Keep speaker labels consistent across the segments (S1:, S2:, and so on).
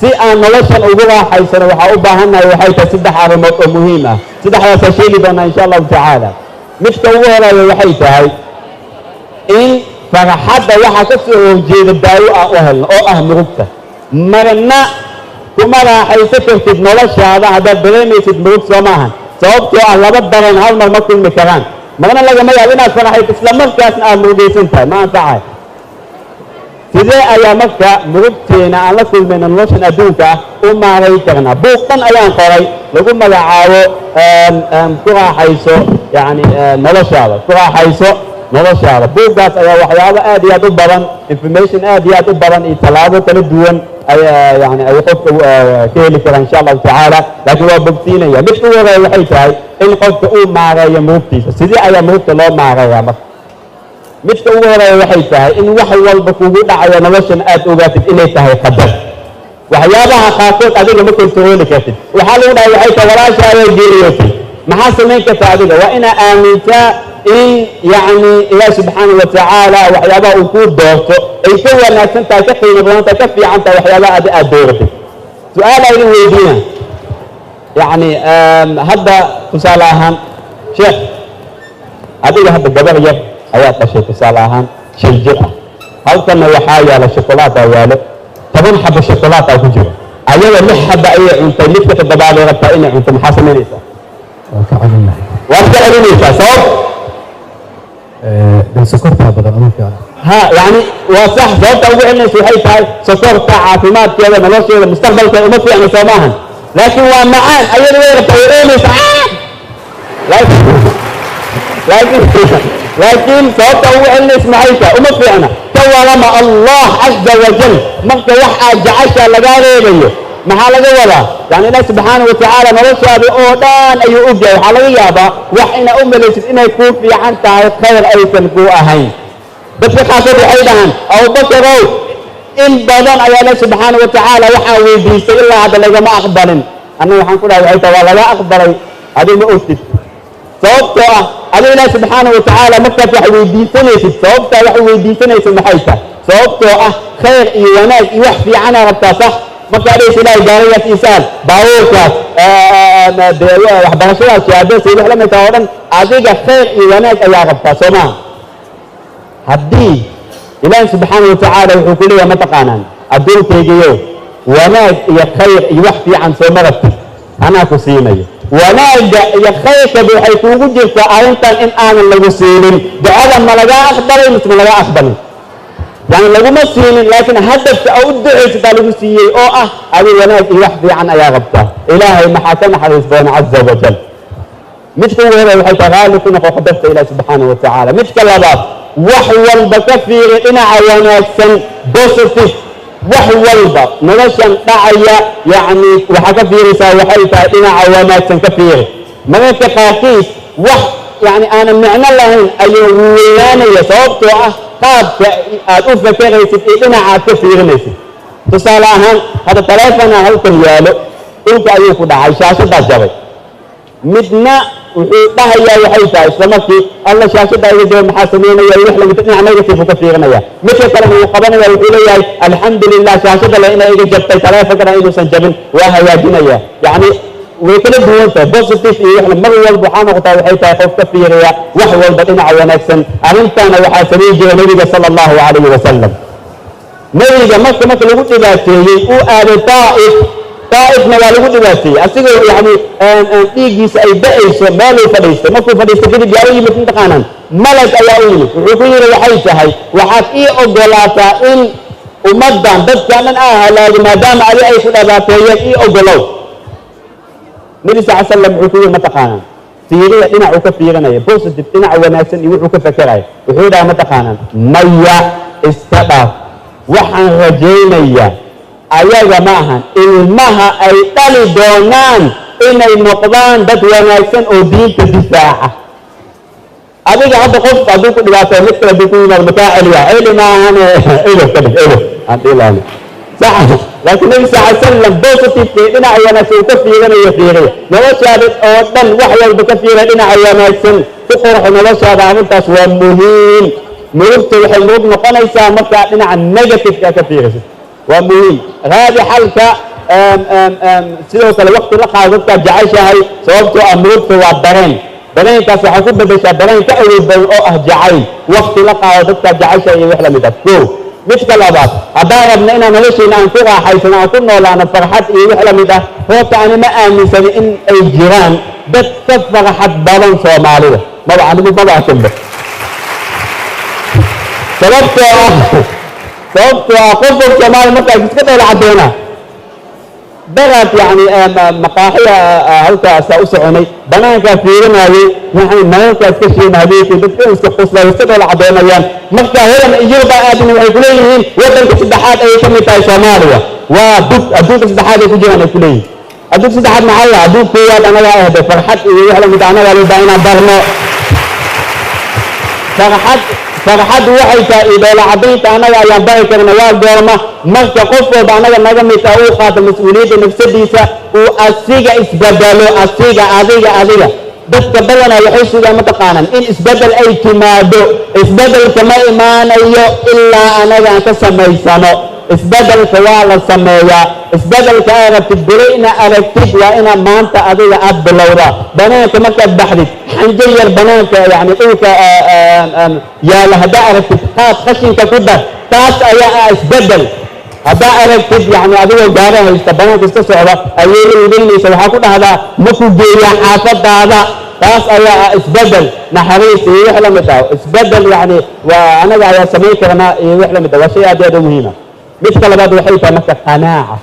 S1: si aan noloshan ugu raaxaysano waxaa u baahannahay waxay tahay saddex arrimood oo muhiim ah saddexdaasa sheegi doonaa insha allahu tacaala midka ugu horeeya waxay tahay in farxadda waxaa ka soo horjeeda daawo aan u helno oo ah murugta marna kuma raaxaysan kartid noloshaada haddaad dareemaysid murug soo maahan sababtoo ah laba dareen hal mar ma kulmi karaan marna lagama yaabo inaad faraxayd isla markaasna aad murugaysan tahay ma anfacahay sidee ayaa marka murugteena aan la kulmayno noloshan adduunka ah u maaray karnaa buuq dhan ayaan qoray lagu magacaabo ku raaxayso yani noloshaada ku raaxayso noloshaada buuggaas ayaa waxyaabo aad iyo aad u badan information aad iyo aad u badan iyo tallaabo kala duwan yani ay qofka ka heli karaan insha allahu tacaala laakiin waa bogsiinaya midka ugu horeeya waxay tahay in qofka uu maareeyo murugtiisa sidee ayaa murugta loo maareeyaa marka midka ugu horeeya waxay tahay in wax walba kugu dhacayo noloshan aad ogaatid inay tahay qadar waxyaabaha qaarkood adiga ma kontarooli kartid waxaa lagu dhahay waxay tahay walaasha ayaa geeriyootay maxaa samayn karta adiga waa inaa aamintaa in yani ilaah subxaanahu watacaala waxyaabaha uu kuu doorto ay ka wanaagsan tahay ka qiimo badan tahay ka fiican tahay waxyaabaha adi aad dooratay su-aal aydan weydiina yani hadda tusaale ahaan sheekh adiga hadda gabar yar ayaad dhashay tusaale ahaan 5 jir ah halkanna waxaa yaala shokolaad aa yaalo 10 xabo shokolaad aa ku jiro ayada 6 xabo ayay cuntay midka toddobaad ay rabtaa inay cunto maxaa samaynaysaa waad ka celinaysaa sabab
S2: sokorta badan uma fiicna
S1: ha yani waa sax sababta ugu celinaysa waxay tahay sokorta caafimaadkeeda nolosheeda mustaqbalkeeda uma fiicna soo maahan laakiin waa macaan ayada way rabtaa way oonaysaa laakiin sababta ugu celinaysa maxay tahay uma fiicna ka warama allah caza wajal marka wax aad jeceshaa lagaa reebayo maxaa laga wadaa yani ilaah subxaanahu watacaala noloshaada oo dhan ayuu ogyahay waxaa laga yaabaa wax inaa u malaysid inay kuu fiican tahay khayr aysan kuu ahayn dadka qaarkood waxay dhahaan abubakarow in badan ayaa ilaah subxaanahu watacaala waxaa weydiistay ilaa hadda lagama aqbalin annaga waxaan ku dhahay waxay tahay waa laga aqbalay adiga ma ogtid sababtoo ah adiga ilaah subxaanahu watacaala markaad wax weydiisanaysid sababtaa wax weydiisanaysa maxay tahay sababtoo ah khayr iyo wanaag iyo wax fiicanaa rabtaa sax markaa dhaysa ilaahay gaarigaas isaan baabuurkaas waxbarashadaas shahaadadaas iyo wax la midka oo dhan adiga khayr iyo wanaag ayaa rabtaa soo maaha haddii ilaahi subxaanahu watacaala wuxuu ku leeyahay mataqaanaan adduunkaygiyo wanaag iyo khayr iyo wax fiican soo ma rabtid anaa ku siinayo wanaagga iyo khayrkaba waxay kuugu jirtaa arrintan in aanan lagu siinin ducada ma lagaa aqbalay mise ma lagaa aqbalin يعني لو ما سين لكن هدف أو الدعاء تطالب سيء أو هذه وناك يحفي عن أيا غبطة إلهي محاكم حريص بين عز وجل مش كل هذا الحين تغالب إنك وحدثت إلى سبحانه وتعالى مش كلابات وحول بكفير إن عوانات سن بوسطي وحول بك نرشن دعية يعني وحكفير ساوحيتا إن عوانات سن كفير ما يتقاكيس يعني أنا معنى لهم أيواني يصوبتوا qaabka aad u fakaraysid iyo dhinacaad ka fiirinaysid tusaale ahaan hadda taleefona halkan yaalo dhulka ayuu ku dhacay shaashadaa jabay midna wuxuu dhahayaa waxay tahay isla markii alla shaashada iga jabay maxaa sameynaya wax lamid dhinaca negative ka fiirinaya midka kale uu qabanaya wuxuu leeyahay alxamdulilah shaashada le inay iga jabtay taleefonkana inuusan jabin waa hagaajinaya yani way kala duwan tahay positive iyo wax mar walba waxaa noqotaa waxay tahay qof ka fiiriya wax walba dhinaca wanaagsan arrintana waxaa samayn jiray nabiga sala allahu calayhi wasalam nabiga marka lagu dhibaateeyey uu aaday taa'ifna waa lagu dhibaateeyey asigoo yani dhiiggiisa ay da-ayso meeluu fadhiistay markuu fadhiistay kadib yaa u yimid mataqaanaan malag ayaa u yimid wuxuu ku yidhi waxay tahay waxaad ii ogolaataa in ummaddan dadkan dhan aa halaagi maadaama adi ay ku dhibaateeyeen ii ogolow النبي صلى الله عليه وسلم وحكوه متقانا فيريا إنا عكا فيرنا بوزيتيف إنا وناسن يوحو كفكراي وحودا متقانا ميا استقاف وحن رجينيا أيا جماعة المها أي تالي دونان إنا المقضان دات وناسن أو دين تدفاعة أبيك حتى قف أبيك دلوقتي مثل بيكون المتاع اليا ما أنا إله كده إله أنت إله صح لكن النبي صلى الله عليه وسلم بوزيتيف إنا عيانا سوكفيرنا يفيري نوشابت أولا وحيا بكفيرا إنا عيانا سن تقرح نوشابت عملتاس ومهم مربط الحلوب نقنيسا مكا إنا عن نيجاتيف كفيرا ومهم هذه حلقة sidoo kale waqti la qaado dadkaad jeceshahay sababtoo ah murugta waa dareenkaas waxaa ku bedeshaa dareen ka awood badan oo ah jacayl waqti la qaado dadkaad jeceshahay iyo wax la mid ah ko midka labaad haddaan rabna inaan noloshayna aan ku raaxaysano aan ku noolaano farxad iyo wax la mid ah horta ani ma aaminsani in ay jiraan dad ka farxad badan soomaalida anigu maba akinba sababtoo ah qofka soomaali markaas iska dhoola caddeena daraad yani maqaaxiya halkaasa u soconay banaankaa fiirinayay yani malalkaas ka sheena habeenkii dadka iska quslay iska dhoola caddeynayaan marka horan iyuba aadin waxay ku leeyihiin waddanka saddexaad ayay ka mid tahay soomaaliya waa adduunka saddexaad ay ku jiraan ay ku leeyihiin adduunka saddexaad maxaa la adduunka koowaad anagaa ahde farxad iyo wax la mid anagaa loo baa inaan barno farxad waxay tahay idoola caddaynta annaga ayaan bari karna waa goorma marka qof walba annaga naga mid ah uu qaato mas-uuliyadda nafsadiisa uu asiga isbedelo adiga dadka badanaa waxay sugaan mataqaanaan in isbedel ay timaado isbedelka ma imaanayo ilaa anaga aan ka samaysano isbedelka waa la sameeyaa isbedelka aragtid berina aragtid waa ina maanta adiga aad bilowda banaanka markaad baxdid xanjo yar banaanka yani dhulka yaala haddaa aragtid qaad qashinka ku dar taas ayaa ah isbedel haddaa aragtid yani adigoo gaara haysta banaanka iska socda ayay ilgeynaysa waxaa ku dhahdaa ma ku geeyaa xaafadaada taas ayaa ah isbedel naxariis iyo wax la mid ah isbedel yani waa anaga ayaa samayn karnaa iyo wax la mid ah waa shay aad iyo aad u muhiima midka labaad waxay tahay marka qanaaca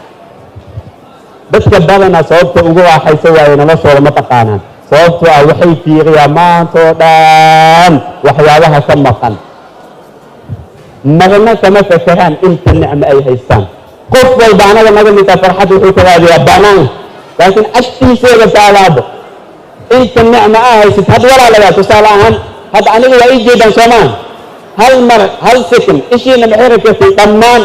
S1: dadka badanaa sababta ugu raaxaysa waaye noloshooda ma taqaanaan sababtoo ah waxay fiiriyaan maantoo dhan waxyaabaha ka maqan marna kama fakeraan inta nicmo ay haystaan qof walba anaga naga midtaa farxad wuxuu ka raadiyaa banaan laakiin agtiiseeda taalaabo inta nicmo aa haysid had walaalayaa tusaale ahaan hadda aniga waa ii jeedaan soomaan hal second ishiina maxay rakatay dhammaan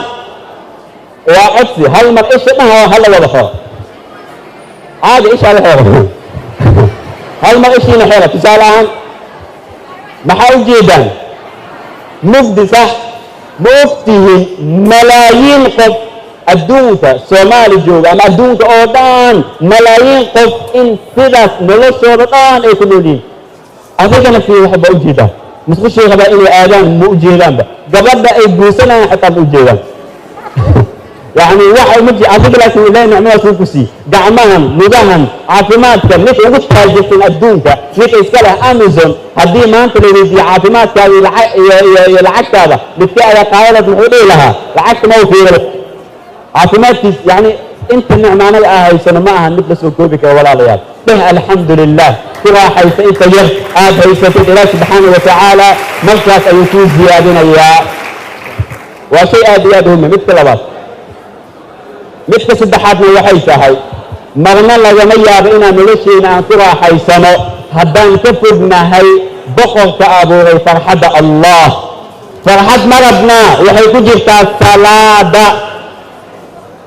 S1: waa codsi hal mar isha dhaha hala wada xoo caadi isha la xeero hal mar ishiina xeera tusaale ahaan maxaa u jeedaan mugdi sax ma ogtihiin malaayiin qof adduunka soomaali jooga ama adduunka oo dhan malaayiin qof in sidaas noloshooda dhan ay ku nool yihiin adigana fii waxba u jeedaan musqushay rabaa inay aadaan ma u jeedaanba gabadha ay guursanayaan xataa ma u jeedaan يعني واحد مجي عندك لكن لا نعمل سوكسي دعمان مدهن عافمات كم مش وقت تاجر في الدنيا مش إسكالها أمازون هدي ما أنت اللي في عافمات كان يلعك هذا بتلاقي قائلة محولي لها العكس ما هو فيه عافمات يعني أنت النعمة أنا هاي سنة معها مثل سوكوبك ولا ليال به الحمد لله ترى حيث أنت جر هذا يستفيد الله سبحانه وتعالى مشرف أن يفوز زيادنا إياه وشيء أديادهم مثل بعض midka saddexaadna waxay tahay marna lagama yaabo inaan noloshayna aan ku raaxaysano haddaan ka fognahay boqorka abuuray farxadda allah farxad ma rabnaa waxay ku jirtaa salaada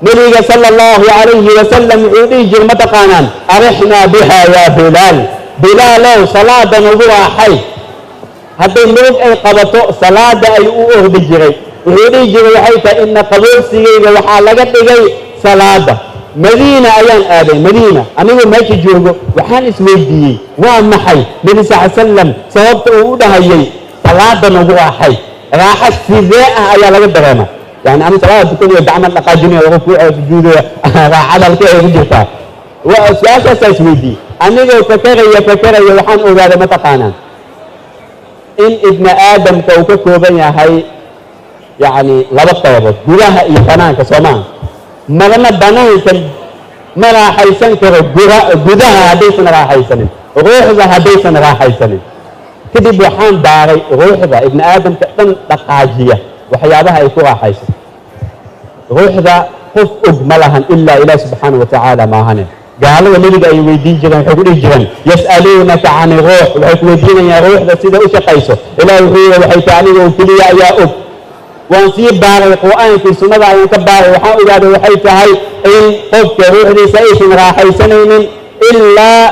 S1: nabiga sala allahu calayhi wasalam wuxuu dhihi jiray ma taqaanaan arixnaa biha yaa bilaalow salaada nagu raaxay hadday murug ay qabato salaada ay u ordi jiray wuxuu dhihi jiray waxay tahay ina qaboobsigayga waxaa laga dhigay salaada madiina ayaan aaday madiina anigoo meesha joogo waxaan isweydiiyey waa maxay nabi sal sallam sababta uu u dhahayay salaada nagu raaxay raaxa sidee ah ayaa laga dareema yani ama salaada tukanayo gacman dhaqaajinayo rukuucoo sujuudayo raaxada halkee ay ku jirtaa su-aashaasaa isweydiiyey anigoo fakaraya waxaan ogaaday ma taqaanaan in ibni aadamka uu ka kooban yahay yani laba qaybood gudaha iyo banaanka soomaa marna banaanka ma raaxaysan karo gudaha haddaysan raaxaysanin ruuxda haddaysan raaxaysanin kadib waxaan baaray ruuxda ibni aadamka dhan dhaqaajiya waxyaabaha ay ku raaxaysan ruuxda qof og ma lahan ilaa ilaah subxaanahu watacaala maahane gaalada nebiga ay weydiin jireen waxay ku dhihi jireen yas'aluunaka can ruux waxay ku weydiinayaan ruuxda sida u shaqayso ilaah wuxuu yidhi waxay tahay aniga oo keliya ayaa og waan sii baaray qur'aankii sunnada ayaan ka baaray waxaan ogaaday waxay tahay in qofka ruuxdiisa aysan raaxaysanaynin ilaa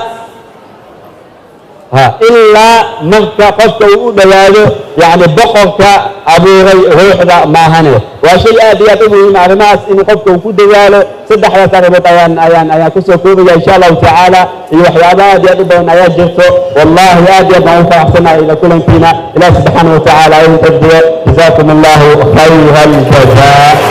S1: إلا مركا قفك ودواله يعني بقرك أبو روحنا ما هنه وشيء أدي أدمه مع الناس إن قفك ودواله صدق يا سارة أيان كسوكوبي إن شاء الله تعالى يوحي أدي أدمه أيان جرسو والله أدي أدمه فأحسنا إلى كل فينا إلى سبحانه وتعالى جزاكم الله خير الجزاء.